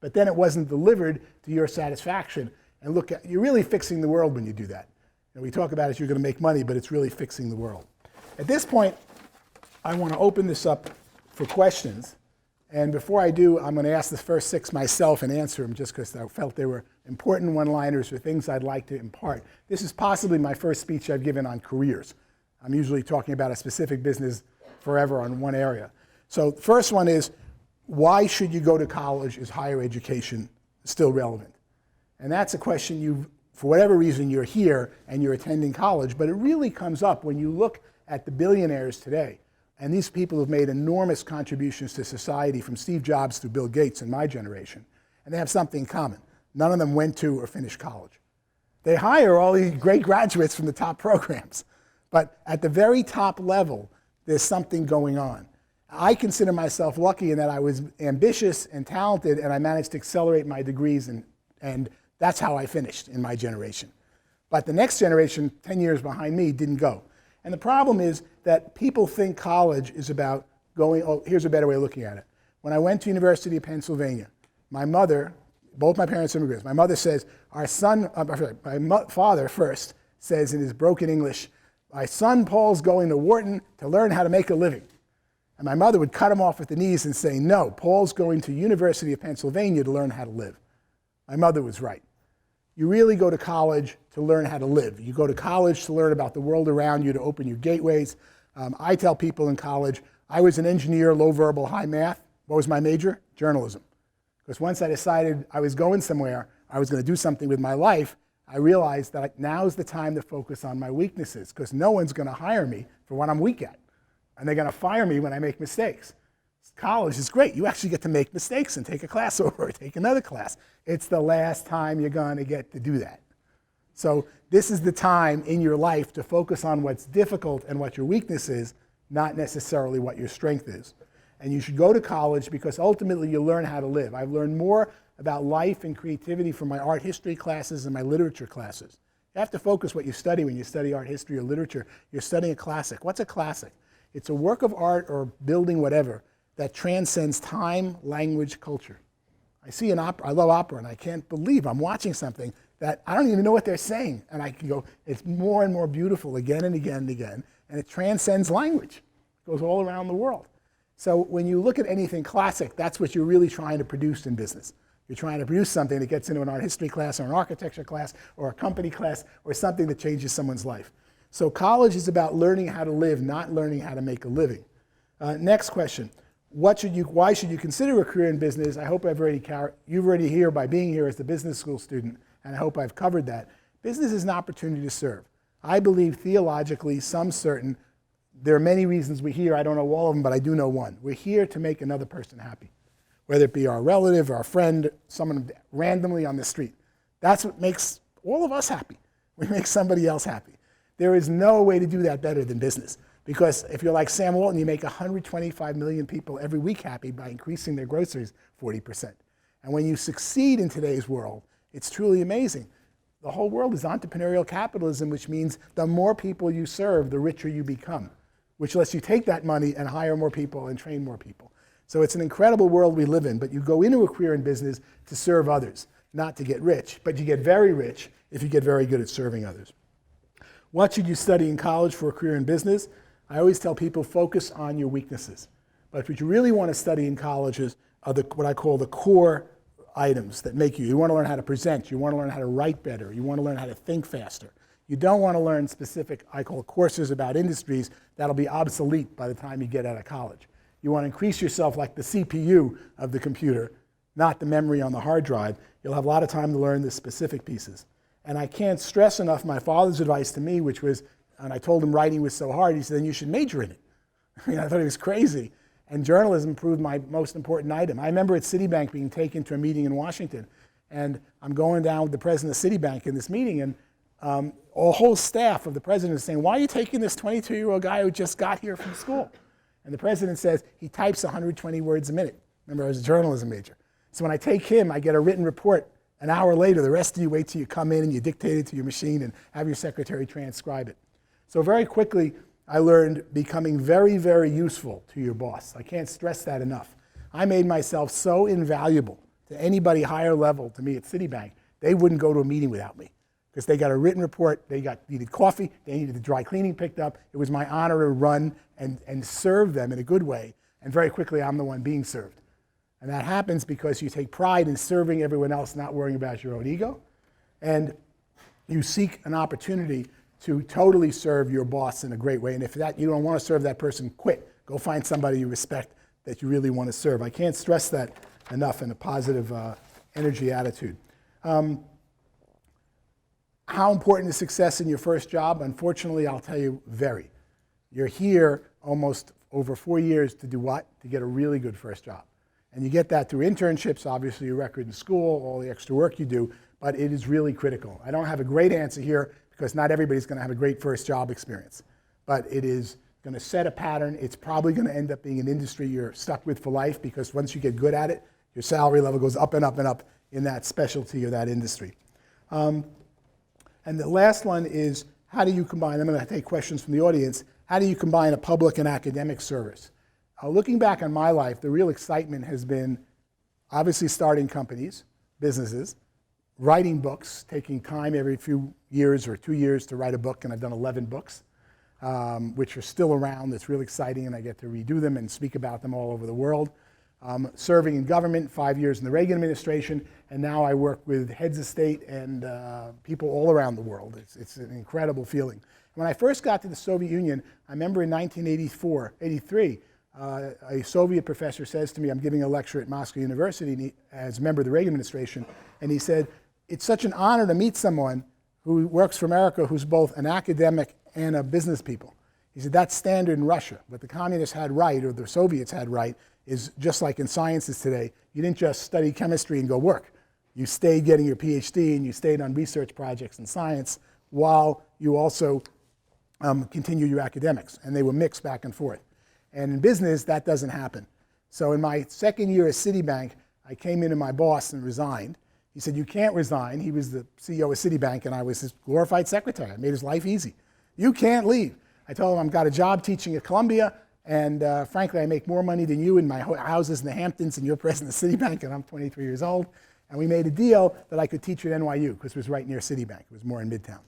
But then it wasn't delivered to your satisfaction. And look, you're really fixing the world when you do that. And we talk about it, you're going to make money, but it's really fixing the world. At this point, I want to open this up for questions. And before I do, I'm going to ask the first 6 myself and answer them just because I felt they were important one-liners or things I'd like to impart. This is possibly my first speech I've given on careers. I'm usually talking about a specific business forever on one area. So the first one is, why should you go to college? Is higher education still relevant? And that's a question for whatever reason, you're here and you're attending college, but it really comes up when you look at the billionaires today. And these people have made enormous contributions to society, from Steve Jobs to Bill Gates in my generation. And they have something in common. None of them went to or finished college. They hire all these great graduates from the top programs. But at the very top level, there's something going on. I consider myself lucky in that I was ambitious and talented, and I managed to accelerate my degrees, and that's how I finished in my generation. But the next generation, 10 years behind me, didn't go. And the problem is that people think college is about going, oh, here's a better way of looking at it. When I went to University of Pennsylvania, my mother, both my parents are immigrants, my mother says, my father first says in his broken English, my son Paul's going to Wharton to learn how to make a living. And my mother would cut him off at the knees and say, no, Paul's going to University of Pennsylvania to learn how to live. My mother was right. You really go to college to learn how to live. You go to college to learn about the world around you, to open your gateways. I tell people in college, I was an engineer, low verbal, high math. What was my major? Journalism. Because once I decided I was going somewhere, I was going to do something with my life, I realized that now's the time to focus on my weaknesses, because no one's going to hire me for what I'm weak at. And they're going to fire me when I make mistakes. College is great. You actually get to make mistakes and take a class over or take another class. It's the last time you're going to get to do that. So this is the time in your life to focus on what's difficult and what your weakness is, not necessarily what your strength is. And you should go to college because ultimately you'll learn how to live. I've learned more about life and creativity from my art history classes and my literature classes. You have to focus what you study when you study art history or literature. You're studying a classic. What's a classic? It's a work of art or building whatever that transcends time, language, culture. I see an opera, I love opera, and I can't believe I'm watching something that I don't even know what they're saying. And I can go, it's more and more beautiful again and again and again, and it transcends language. It goes all around the world. So when you look at anything classic, that's what you're really trying to produce in business. You're trying to produce something that gets into an art history class or an architecture class or a company class or something that changes someone's life. So college is about learning how to live, not learning how to make a living. Next question. Why should you consider a career in business? I hope you've already here by being here as the business school student, and I hope I've covered that. Business is an opportunity to serve. I believe theologically, there are many reasons we're here. I don't know all of them, but I do know one. We're here to make another person happy, whether it be our relative, our friend, someone randomly on the street. That's what makes all of us happy. We make somebody else happy. There is no way to do that better than business. Because if you're like Sam Walton, you make 125 million people every week happy by increasing their groceries 40%. And when you succeed in today's world, it's truly amazing. The whole world is entrepreneurial capitalism, which means the more people you serve, the richer you become, which lets you take that money and hire more people and train more people. So it's an incredible world we live in, but you go into a career in business to serve others, not to get rich. But you get very rich if you get very good at serving others. What should you study in college for a career in business? I always tell people, focus on your weaknesses. But what you really want to study in college are what I call the core items that make you. You want to learn how to present. You want to learn how to write better. You want to learn how to think faster. You don't want to learn specific, I call courses about industries that'll be obsolete by the time you get out of college. You want to increase yourself like the CPU of the computer, not the memory on the hard drive. You'll have a lot of time to learn the specific pieces. And I can't stress enough my father's advice to me, which was, and I told him writing was so hard, he said, then you should major in it. I mean, I thought he was crazy. And journalism proved my most important item. I remember at Citibank being taken to a meeting in Washington, and I'm going down with the president of Citibank in this meeting, and a whole staff of the president is saying, why are you taking this 22-year-old guy who just got here from school? And the president says, he types 120 words a minute. Remember, I was a journalism major. So when I take him, I get a written report an hour later. The rest of you wait till you come in and you dictate it to your machine and have your secretary transcribe it. So very quickly, I learned becoming very, very useful to your boss. I can't stress that enough. I made myself so invaluable to anybody higher level to me at Citibank, they wouldn't go to a meeting without me because they got a written report, they needed coffee, they needed the dry cleaning picked up. It was my honor to run and serve them in a good way. And very quickly, I'm the one being served. And that happens because you take pride in serving everyone else, not worrying about your own ego. And you seek an opportunity to totally serve your boss in a great way. And if you don't want to serve that person, quit. Go find somebody you respect that you really want to serve. I can't stress that enough in a positive energy attitude. How important is success in your first job? Unfortunately, I'll tell you, very. You're here almost over 4 years to do what? To get a really good first job. And you get that through internships, obviously your record in school, all the extra work you do, but it is really critical. I don't have a great answer here because not everybody's going to have a great first job experience. But it is going to set a pattern. It's probably going to end up being an industry you're stuck with for life because once you get good at it, your salary level goes up and up and up in that specialty or that industry. And the last one is, how do you combine, I'm going to take questions from the audience, how do you combine a public and academic service? Looking back on my life, the real excitement has been obviously starting companies, businesses, writing books, taking time every few years or 2 years to write a book, and I've done 11 books, which are still around. That's really exciting, and I get to redo them and speak about them all over the world. Serving in government, 5 years in the Reagan administration, and now I work with heads of state and people all around the world. It's an incredible feeling. When I first got to the Soviet Union, I remember in 1983, a Soviet professor says to me, I'm giving a lecture at Moscow University as a member of the Reagan administration, and he said, it's such an honor to meet someone who works for America who's both an academic and a business people. He said, that's standard in Russia. What the communists had right, or the Soviets had right, is just like in sciences today, you didn't just study chemistry and go work. You stayed getting your PhD and you stayed on research projects in science while you also continue your academics, and they were mixed back and forth. And in business, that doesn't happen. So in my second year at Citibank, I came into my boss and resigned. He said, you can't resign. He was the CEO of Citibank, and I was his glorified secretary. I made his life easy. You can't leave. I told him I've got a job teaching at Columbia, and frankly, I make more money than you in my houses in the Hamptons, and you're president of Citibank, and I'm 23 years old. And we made a deal that I could teach at NYU, because it was right near Citibank. It was more in Midtown.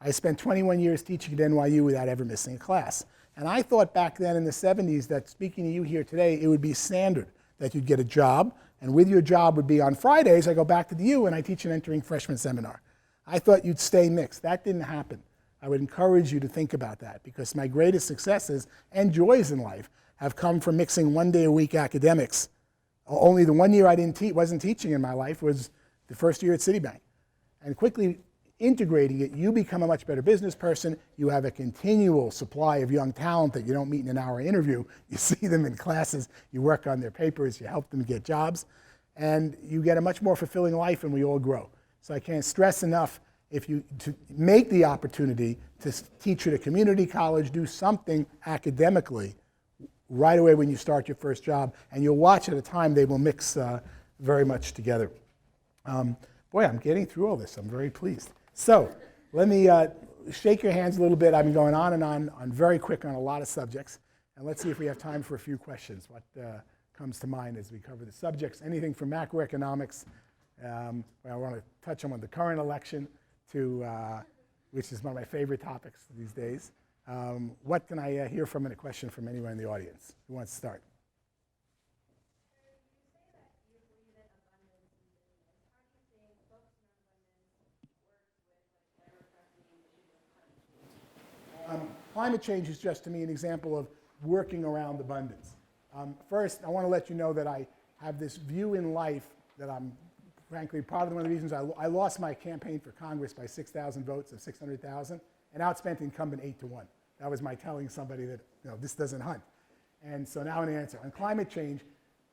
I spent 21 years teaching at NYU without ever missing a class. And I thought back then in the 70s that speaking to you here today, it would be standard that you'd get a job, and with your job would be on Fridays, I go back to the U and I teach an entering freshman seminar. I thought you'd stay mixed. That didn't happen. I would encourage you to think about that, because my greatest successes and joys in life have come from mixing 1 day a week academics. Only the 1 year I wasn't teaching in my life was the first year at Citibank. And quickly, integrating it, you become a much better business person. You have a continual supply of young talent that you don't meet in an hour interview. You see them in classes, you work on their papers, you help them get jobs, and you get a much more fulfilling life, and we all grow. So I can't stress enough, to make the opportunity to teach at a community college, do something academically right away when you start your first job, and you'll watch at a time they will mix very much together. Boy, I'm getting through all this. I'm very pleased. So let me shake your hands a little bit. I've been going on and on very quick on a lot of subjects. And let's see if we have time for a few questions. What comes to mind as we cover the subjects? Anything from macroeconomics, where I want to touch on the current election, to which is one of my favorite topics these days. What can I hear from in a question from anyone in the audience? Who wants to start? Climate change is just, to me, an example of working around abundance. First, I want to let you know that I have this view in life that I'm, frankly, probably one of the reasons I lost my campaign for Congress by 6,000 votes of 600,000 and outspent incumbent 8-1. That was my telling somebody that, this doesn't hunt. And so now an answer. On climate change,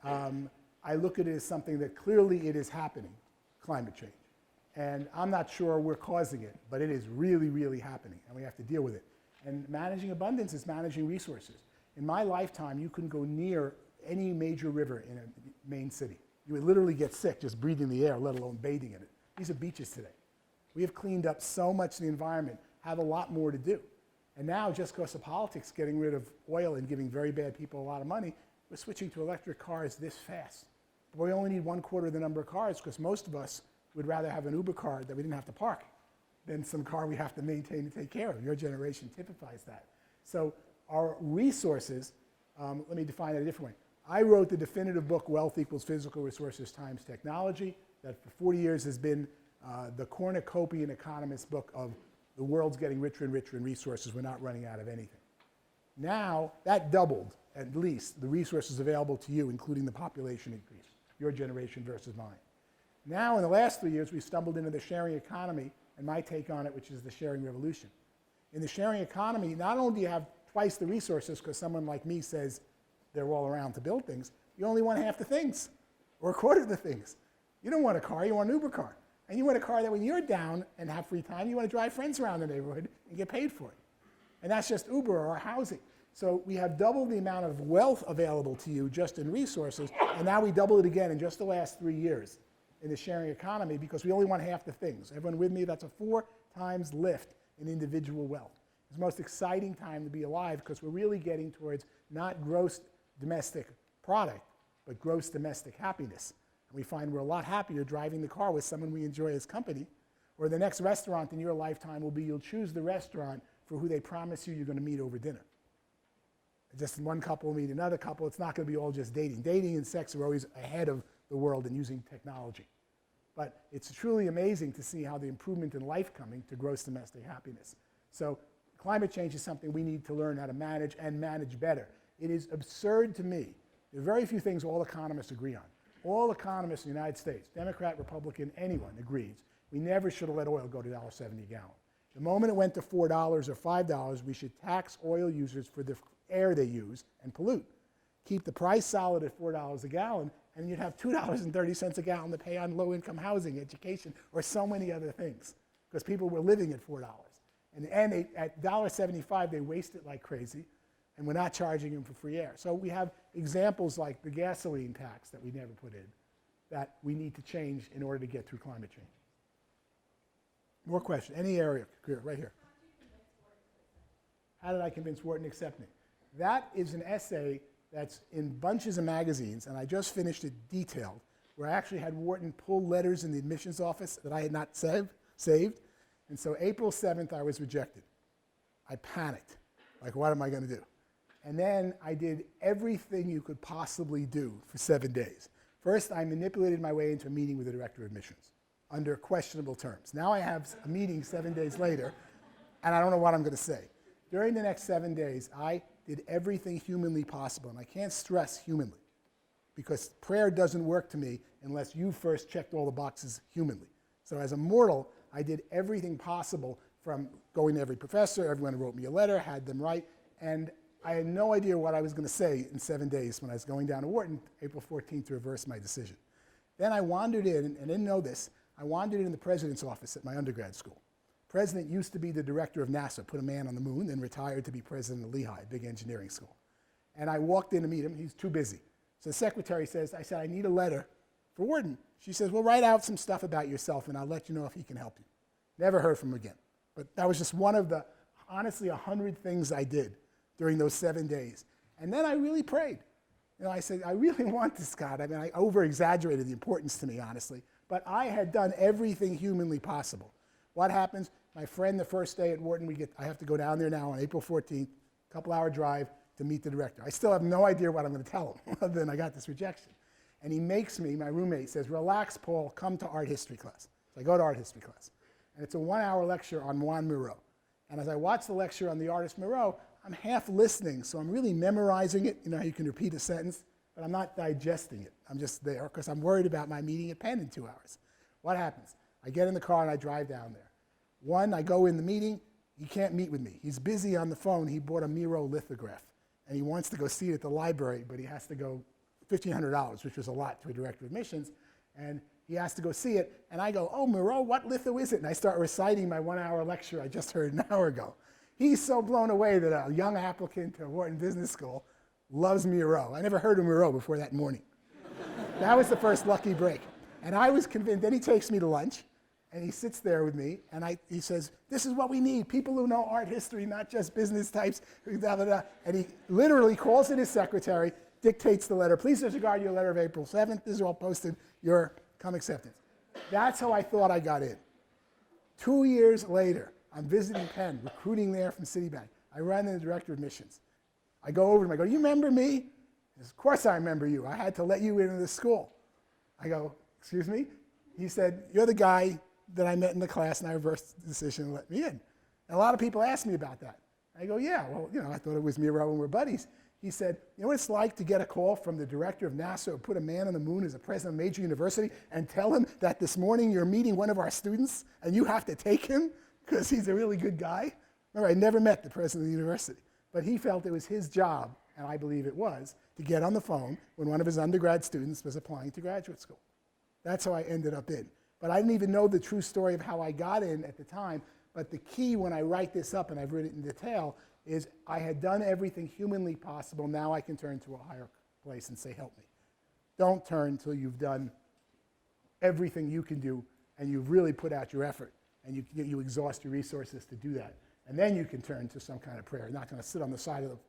I look at it as something that clearly it is happening, climate change. And I'm not sure we're causing it, but it is really, really happening, and we have to deal with it. And managing abundance is managing resources. In my lifetime, you couldn't go near any major river in a main city. You would literally get sick just breathing the air, let alone bathing in it. These are beaches today. We have cleaned up so much of the environment, have a lot more to do. And now, just because of politics getting rid of oil and giving very bad people a lot of money, we're switching to electric cars this fast. But we only need 1/4 the number of cars, because most of us would rather have an Uber car that we didn't have to park than some car we have to maintain and take care of. Your generation typifies that. So our resources, let me define it a different way. I wrote the definitive book, Wealth Equals Physical Resources times Technology, that for 40 years has been the cornucopian economist book of the world's getting richer and richer in resources. We're not running out of anything. Now, that doubled, at least, the resources available to you, including the population increase, your generation versus mine. Now, in the last 3 years, we've stumbled into the sharing economy, and my take on it, which is the sharing revolution. In the sharing economy, not only do you have twice the resources because someone like me says they're all around to build things, you only want half the things, or 1/4 of the things. You don't want a car, you want an Uber car. And you want a car that when you're down and have free time, you want to drive friends around the neighborhood and get paid for it. And that's just Uber or housing. So we have doubled the amount of wealth available to you just in resources, and now we double it again in just the last 3 years in the sharing economy, because we only want half the things. Everyone with me? That's a 4 times lift in individual wealth. It's the most exciting time to be alive, because we're really getting towards not gross domestic product, but gross domestic happiness. And we find we're a lot happier driving the car with someone we enjoy as company, or the next restaurant in your lifetime will be you'll choose the restaurant for who they promise you're going to meet over dinner. Just one couple will meet another couple. It's not going to be all just dating. Dating and sex are always ahead of the world in using technology. But it's truly amazing to see how the improvement in life coming to gross domestic happiness. So climate change is something we need to learn how to manage, and manage better. It is absurd to me. There are very few things all economists agree on. All economists in the United States, Democrat, Republican, anyone agrees, we never should have let oil go to $1.70 a gallon. The moment it went to $4 or $5, we should tax oil users for the air they use and pollute. Keep the price solid at $4 a gallon, and you'd have $2.30 a gallon to pay on low-income housing, education, or so many other things, because people were living at $4. And at $1.75, they waste it like crazy, and we're not charging them for free air. So we have examples like the gasoline tax that we never put in that we need to change in order to get through climate change. More questions? Any area? Right here. How did I convince Wharton to accept me? That is an essay that's in bunches of magazines, and I just finished it detailed, where I actually had Wharton pull letters in the admissions office that I had not saved. And so April 7th, I was rejected. I panicked. Like, what am I going to do? And then I did everything you could possibly do for 7 days. First, I manipulated my way into a meeting with the director of admissions under questionable terms. Now I have a meeting 7 days later, and I don't know what I'm going to say. During the next 7 days, I did everything humanly possible, and I can't stress humanly, because prayer doesn't work to me unless you first checked all the boxes humanly. So as a mortal, I did everything possible, from going to every professor, everyone wrote me a letter, had them write, and I had no idea what I was going to say in 7 days when I was going down to Wharton, April 14th, to reverse my decision. Then I wandered in, and I didn't know this, I wandered in the president's office at my undergrad school. The president used to be the director of NASA, put a man on the moon, then retired to be president of Lehigh, a big engineering school. And I walked in to meet him. He's too busy. So the secretary says, I said, I need a letter for Wharton. She says, well, write out some stuff about yourself, and I'll let you know if he can help you. Never heard from him again. But that was just one of the, honestly, 100 things I did during those 7 days. And then I really prayed. You know, I said, I really want this, God. I mean, I over-exaggerated the importance to me, honestly. But I had done everything humanly possible. What happens? My friend, the first day at Wharton, I have to go down there now on April 14th, couple-hour drive to meet the director. I still have no idea what I'm going to tell him, other than I got this rejection. And he makes me, my roommate says, relax, Paul, come to art history class. So I go to art history class. And it's a 1-hour lecture on Juan Miró. And as I watch the lecture on the artist Miró, I'm half listening, so I'm really memorizing it. You know how you can repeat a sentence, but I'm not digesting it. I'm just there because I'm worried about my meeting at Penn in 2 hours. What happens? I get in the car and I drive down there. One, I go in the meeting. He can't meet with me. He's busy on the phone. He bought a Miró lithograph, and he wants to go see it at the library, but he has to go $1,500, which was a lot to a director of missions, and he has to go see it. And I go, oh, Miró, what litho is it? And I start reciting my 1-hour lecture I just heard an hour ago. He's so blown away that a young applicant to Wharton Business School loves Miró. I never heard of Miró before that morning. That was the first lucky break. And I was convinced. Then he takes me to lunch, and he sits there with me, and he says, this is what we need, people who know art history, not just business types, blah, blah, blah. And he literally calls in his secretary, dictates the letter. Please disregard your letter of April 7th. This is all posted. Your come acceptance. That's how I thought I got in. 2 years later, I'm visiting Penn, recruiting there from Citibank. I run into the director of missions. I go over to him. I go, you remember me? He says, of course I remember you. I had to let you into the school. I go, excuse me? He said, you're the guy that I met in the class, and I reversed the decision and let me in. And a lot of people ask me about that. I go, yeah, well, you know, I thought it was Miró and we're buddies. He said, you know what it's like to get a call from the director of NASA who put a man on the moon as a president of a major university and tell him that this morning you're meeting one of our students and you have to take him because he's a really good guy? Remember, I never met the president of the university, but he felt it was his job, and I believe it was, to get on the phone when one of his undergrad students was applying to graduate school. That's how I ended up in. But I didn't even know the true story of how I got in at the time, but the key when I write this up, and I've written it in detail, is I had done everything humanly possible. Now I can turn to a higher place and say, help me. Don't turn until you've done everything you can do and you've really put out your effort and you exhaust your resources to do that. And then you can turn to some kind of prayer. You're not going to sit on the side of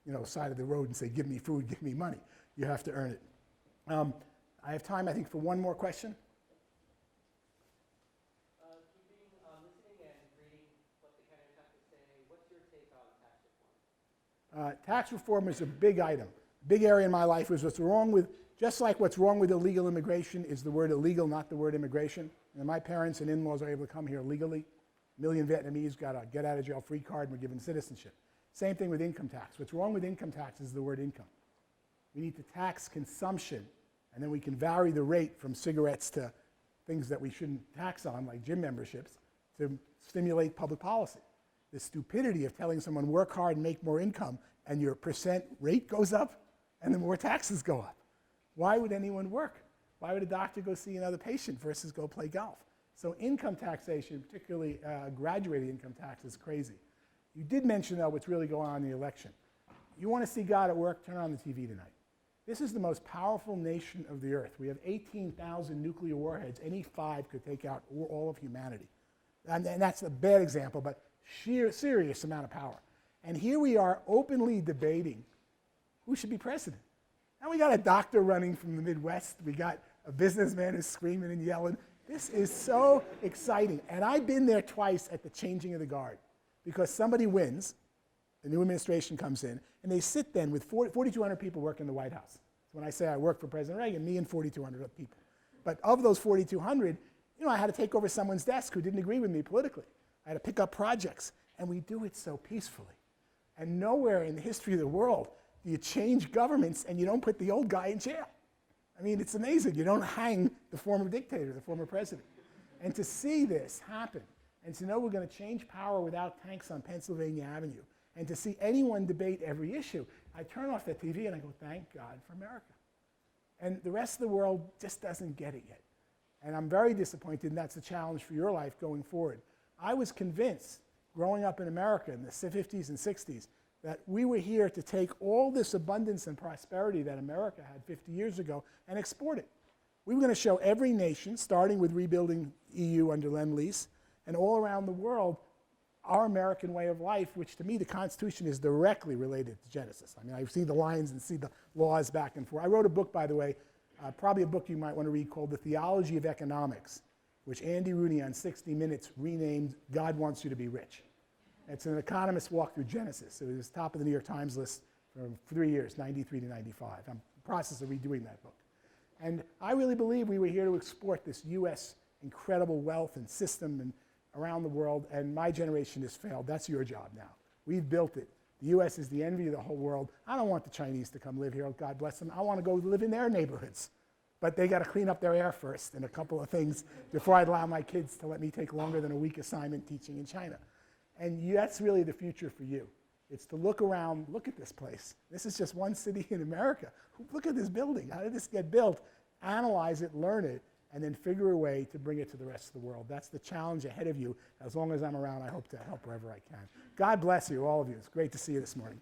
the, side of the road and say, give me food, give me money. You have to earn it. I have time, I think, for one more question. Tax reform is a big item. Big area in my life was what's wrong with, just like what's wrong with illegal immigration is the word illegal, not the word immigration. And my parents and in-laws are able to come here legally. A million Vietnamese got a get-out-of-jail-free card and were given citizenship. Same thing with income tax. What's wrong with income tax is the word income. We need to tax consumption, and then we can vary the rate from cigarettes to things that we shouldn't tax on, like gym memberships, to stimulate public policy. The stupidity of telling someone work hard and make more income and your percent rate goes up and the more taxes go up. Why would anyone work? Why would a doctor go see another patient versus go play golf? So income taxation, particularly graduated income tax, is crazy. You did mention, though, what's really going on in the election. You want to see God at work, turn on the TV tonight. This is the most powerful nation of the earth. We have 18,000 nuclear warheads. Any 5 could take out all of humanity. And that's a bad example, but serious amount of power. And here we are openly debating who should be president. Now we got a doctor running from the Midwest. We got a businessman who's screaming and yelling. This is so exciting. And I've been there twice at the changing of the guard because somebody wins, the new administration comes in, and they sit then with 4,200 people work in the White House. So when I say I work for President Reagan, me and 4,200 other people. But of those 4,200, I had to take over someone's desk who didn't agree with me politically. I had to pick up projects, and we do it so peacefully. And nowhere in the history of the world do you change governments and you don't put the old guy in jail. I mean, it's amazing. You don't hang the former dictator, the former president. And to see this happen, and to know we're going to change power without tanks on Pennsylvania Avenue, and to see anyone debate every issue, I turn off the TV and I go, thank God for America. And the rest of the world just doesn't get it yet. And I'm very disappointed, and that's a challenge for your life going forward. I was convinced, growing up in America in the 50s and 60s, that we were here to take all this abundance and prosperity that America had 50 years ago and export it. We were going to show every nation, starting with rebuilding EU under Lend-Lease, and all around the world, our American way of life, which to me the Constitution is directly related to Genesis. I mean, I've seen the lines and see the laws back and forth. I wrote a book, by the way, probably a book you might want to read called The Theology of Economics, which Andy Rooney on 60 Minutes renamed God Wants You to Be Rich. It's an economist walk through Genesis. It was top of the New York Times list for 3 years, 93 to 95. I'm in the process of redoing that book. And I really believe we were here to export this U.S. incredible wealth and system and around the world, and my generation has failed. That's your job now. We've built it. The U.S. is the envy of the whole world. I don't want the Chinese to come live here, God bless them. I want to go live in their neighborhoods. But they got to clean up their air first and a couple of things before I'd allow my kids to let me take longer than a week assignment teaching in China. And that's really the future for you. It's to look around, look at this place. This is just one city in America. Look at this building. How did this get built? Analyze it, learn it, and then figure a way to bring it to the rest of the world. That's the challenge ahead of you. As long as I'm around, I hope to help wherever I can. God bless you, all of you. It's great to see you this morning.